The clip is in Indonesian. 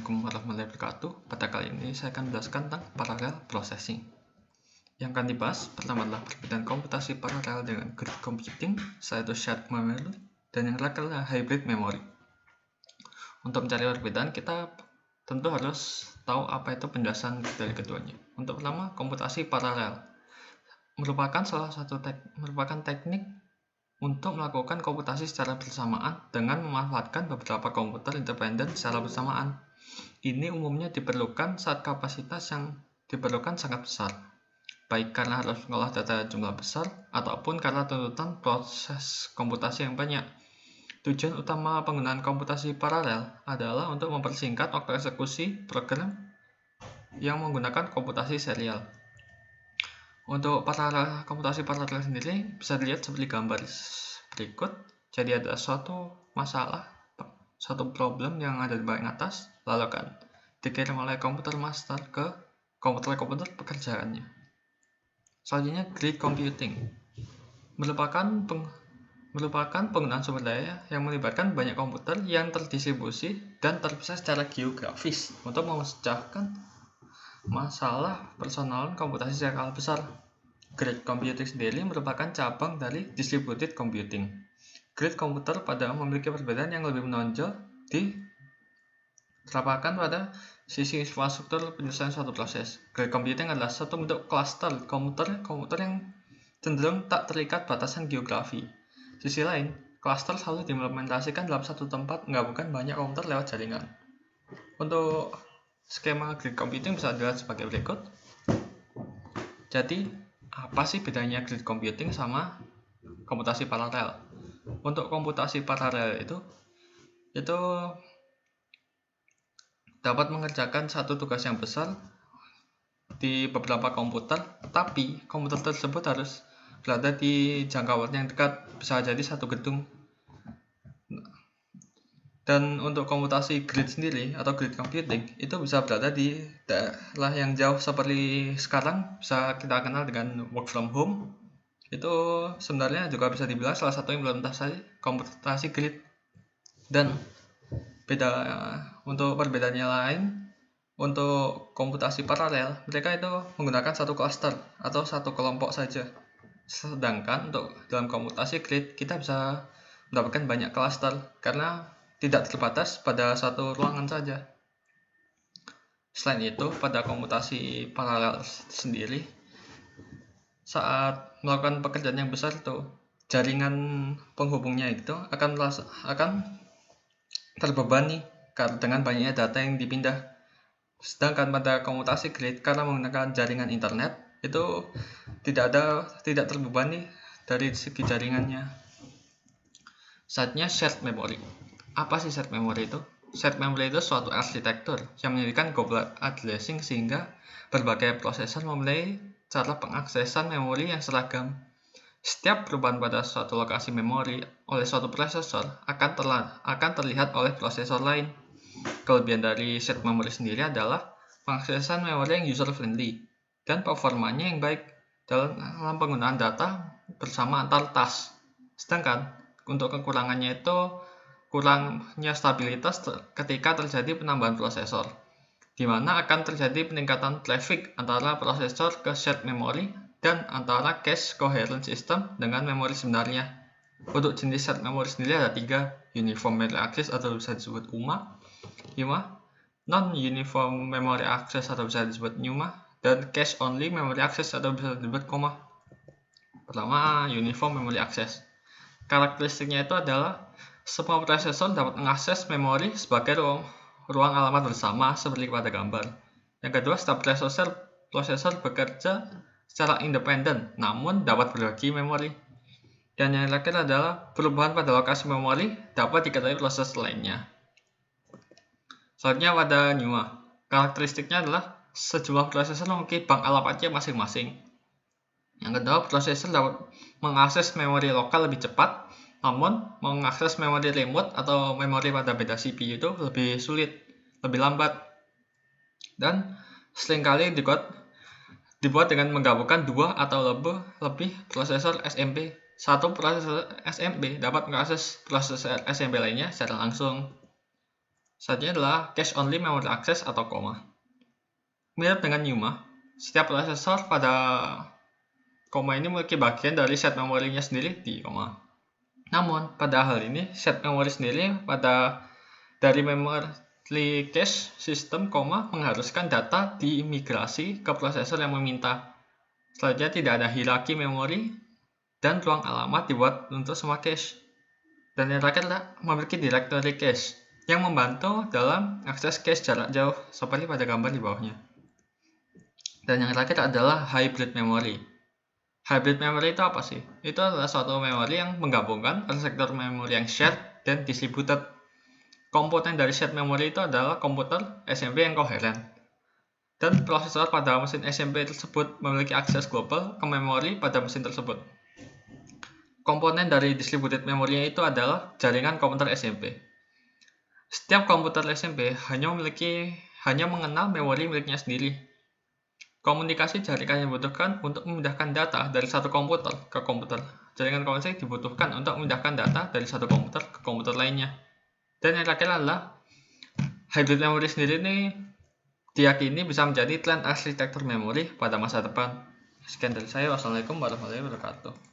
Assalamualaikum warahmatullahi wabarakatuh. Pada kali ini saya akan menjelaskan tentang parallel processing. Yang akan dibahas pertama adalah perbedaan komputasi paralel dengan grid computing, yaitu shared memory, dan yang terakhir adalah hybrid memory. Untuk mencari perbedaan, kita tentu harus tahu apa itu penjelasan dari keduanya. Untuk pertama, komputasi paralel merupakan merupakan teknik untuk melakukan komputasi secara bersamaan dengan memanfaatkan beberapa komputer independen secara bersamaan. Ini umumnya diperlukan saat kapasitas yang diperlukan sangat besar, baik karena harus mengolah data jumlah besar ataupun karena tuntutan proses komputasi yang banyak. Tujuan utama penggunaan komputasi paralel adalah untuk mempersingkat waktu eksekusi program yang menggunakan komputasi serial. Untuk komputasi paralel sendiri bisa dilihat seperti gambar berikut. Jadi ada suatu masalah, suatu problem yang ada di bagian atas, lalu akan dikirim oleh komputer master ke komputer pekerjaannya. Selanjutnya, grid computing merupakan penggunaan sumber daya yang melibatkan banyak komputer yang terdistribusi dan terpisah secara geografis untuk memecahkan masalah personalan komputasi skala besar. Grid computing sendiri merupakan cabang dari distributed computing. Grid komputer pada memiliki perbedaan yang lebih menonjol diterapkan pada sisi infrastruktur penyelesaian suatu proses. Grid computing adalah satu bentuk klaster komputer yang cenderung tak terikat batasan geografi. Sisi lain, klaster selalu diimplementasikan dalam satu tempat menggabungkan banyak komputer lewat jaringan. Untuk skema grid computing bisa dilihat sebagai berikut. Jadi, apa sih bedanya grid computing sama komputasi paralel? Untuk komputasi paralel itu dapat mengerjakan satu tugas yang besar di beberapa komputer, tapi komputer tersebut harus berada di jangkauan yang dekat, bisa jadi satu gedung. Dan untuk komputasi grid sendiri atau grid computing itu bisa berada di daerah yang jauh seperti sekarang bisa kita kenal dengan work from home. Itu sebenarnya juga bisa dibilang salah satu implementasi komputasi grid. Dan untuk perbedaannya lain, untuk komputasi paralel mereka itu menggunakan satu cluster atau satu kelompok saja. Sedangkan untuk dalam komputasi grid kita bisa mendapatkan banyak cluster karena tidak terbatas pada satu ruangan saja. Selain itu, pada komputasi paralel sendiri, saat melakukan pekerjaan yang besar itu, jaringan penghubungnya itu akan terbebani dengan banyaknya data yang dipindah. Sedangkan pada komputasi grid, karena menggunakan jaringan internet, itu tidak terbebani dari segi jaringannya. Saatnya shared memory. Apa sih shared memory itu? Shared memory itu suatu arsitektur yang menyediakan global addressing sehingga berbagai prosesor memiliki cara pengaksesan memori yang seragam. Setiap perubahan pada suatu lokasi memori oleh suatu prosesor akan terlihat oleh prosesor lain. Kelebihan dari shared memory sendiri adalah pengaksesan memori yang user friendly dan performanya yang baik dalam penggunaan data bersama antar task. Sedangkan untuk kekurangannya itu kurangnya stabilitas ketika terjadi penambahan prosesor, di mana akan terjadi peningkatan traffic antara prosesor ke shared memory dan antara cache coherent system dengan memori sebenarnya. Untuk jenis shared memory sendiri ada 3, uniform memory access atau bisa disebut UMA, non-uniform memory access atau bisa disebut NUMA, dan cache only memory access atau bisa disebut COMA. Pertama, uniform memory access. Karakteristiknya itu adalah semua prosesor dapat mengakses memori sebagai ruang alamat bersama seperti pada gambar. Yang kedua, setiap prosesor bekerja secara independen namun dapat berbagi memori. Dan yang terakhir adalah perubahan pada lokasi memori dapat diketahui proses lainnya. Selanjutnya pada NUMA. Karakteristiknya adalah sejumlah prosesor memiliki bank alamatnya masing-masing. Yang kedua, prosesor dapat mengakses memori lokal lebih cepat, namun mengakses memori remote atau memori pada beda CPU itu lebih sulit, lebih lambat. Dan seringkali dibuat dengan menggabungkan 2 atau lebih prosesor SMP. Satu prosesor SMP dapat mengakses prosesor SMP lainnya secara langsung. Selanjutnya adalah cache only memory access atau koma. Mirip dengan NUMA, setiap prosesor pada koma ini memiliki bagian dari set memorinya sendiri di koma. Namun, pada hal ini, set memori sendiri dari memory cache sistem koma mengharuskan data diimigrasi ke prosesor yang meminta. Selanjutnya tidak ada hierarki memori dan ruang alamat dibuat untuk semua cache. Dan yang terakhir adalah memiliki directory cache yang membantu dalam akses cache jarak jauh seperti pada gambar di bawahnya. Dan yang terakhir adalah hybrid memory. Hybrid memory itu apa sih? Itu adalah suatu memori yang menggabungkan arsitektur memori yang shared dan distributed. Komponen dari shared memory itu adalah komputer SMP yang koheren. Dan prosesor pada mesin SMP tersebut memiliki akses global ke memori pada mesin tersebut. Komponen dari distributed memory itu adalah jaringan komputer SMP. Setiap komputer SMP hanya mengenal memori miliknya sendiri. Komunikasi jaringan yang dibutuhkan untuk memindahkan data dari satu komputer ke komputer. Jaringan komunikasi dibutuhkan untuk memindahkan data dari satu komputer ke komputer lainnya. Dan yang terakhir adalah hybrid memory sendiri ini diyakini bisa menjadi tren arsitektur memori pada masa depan. Sekian dari saya. Wassalamualaikum warahmatullahi wabarakatuh.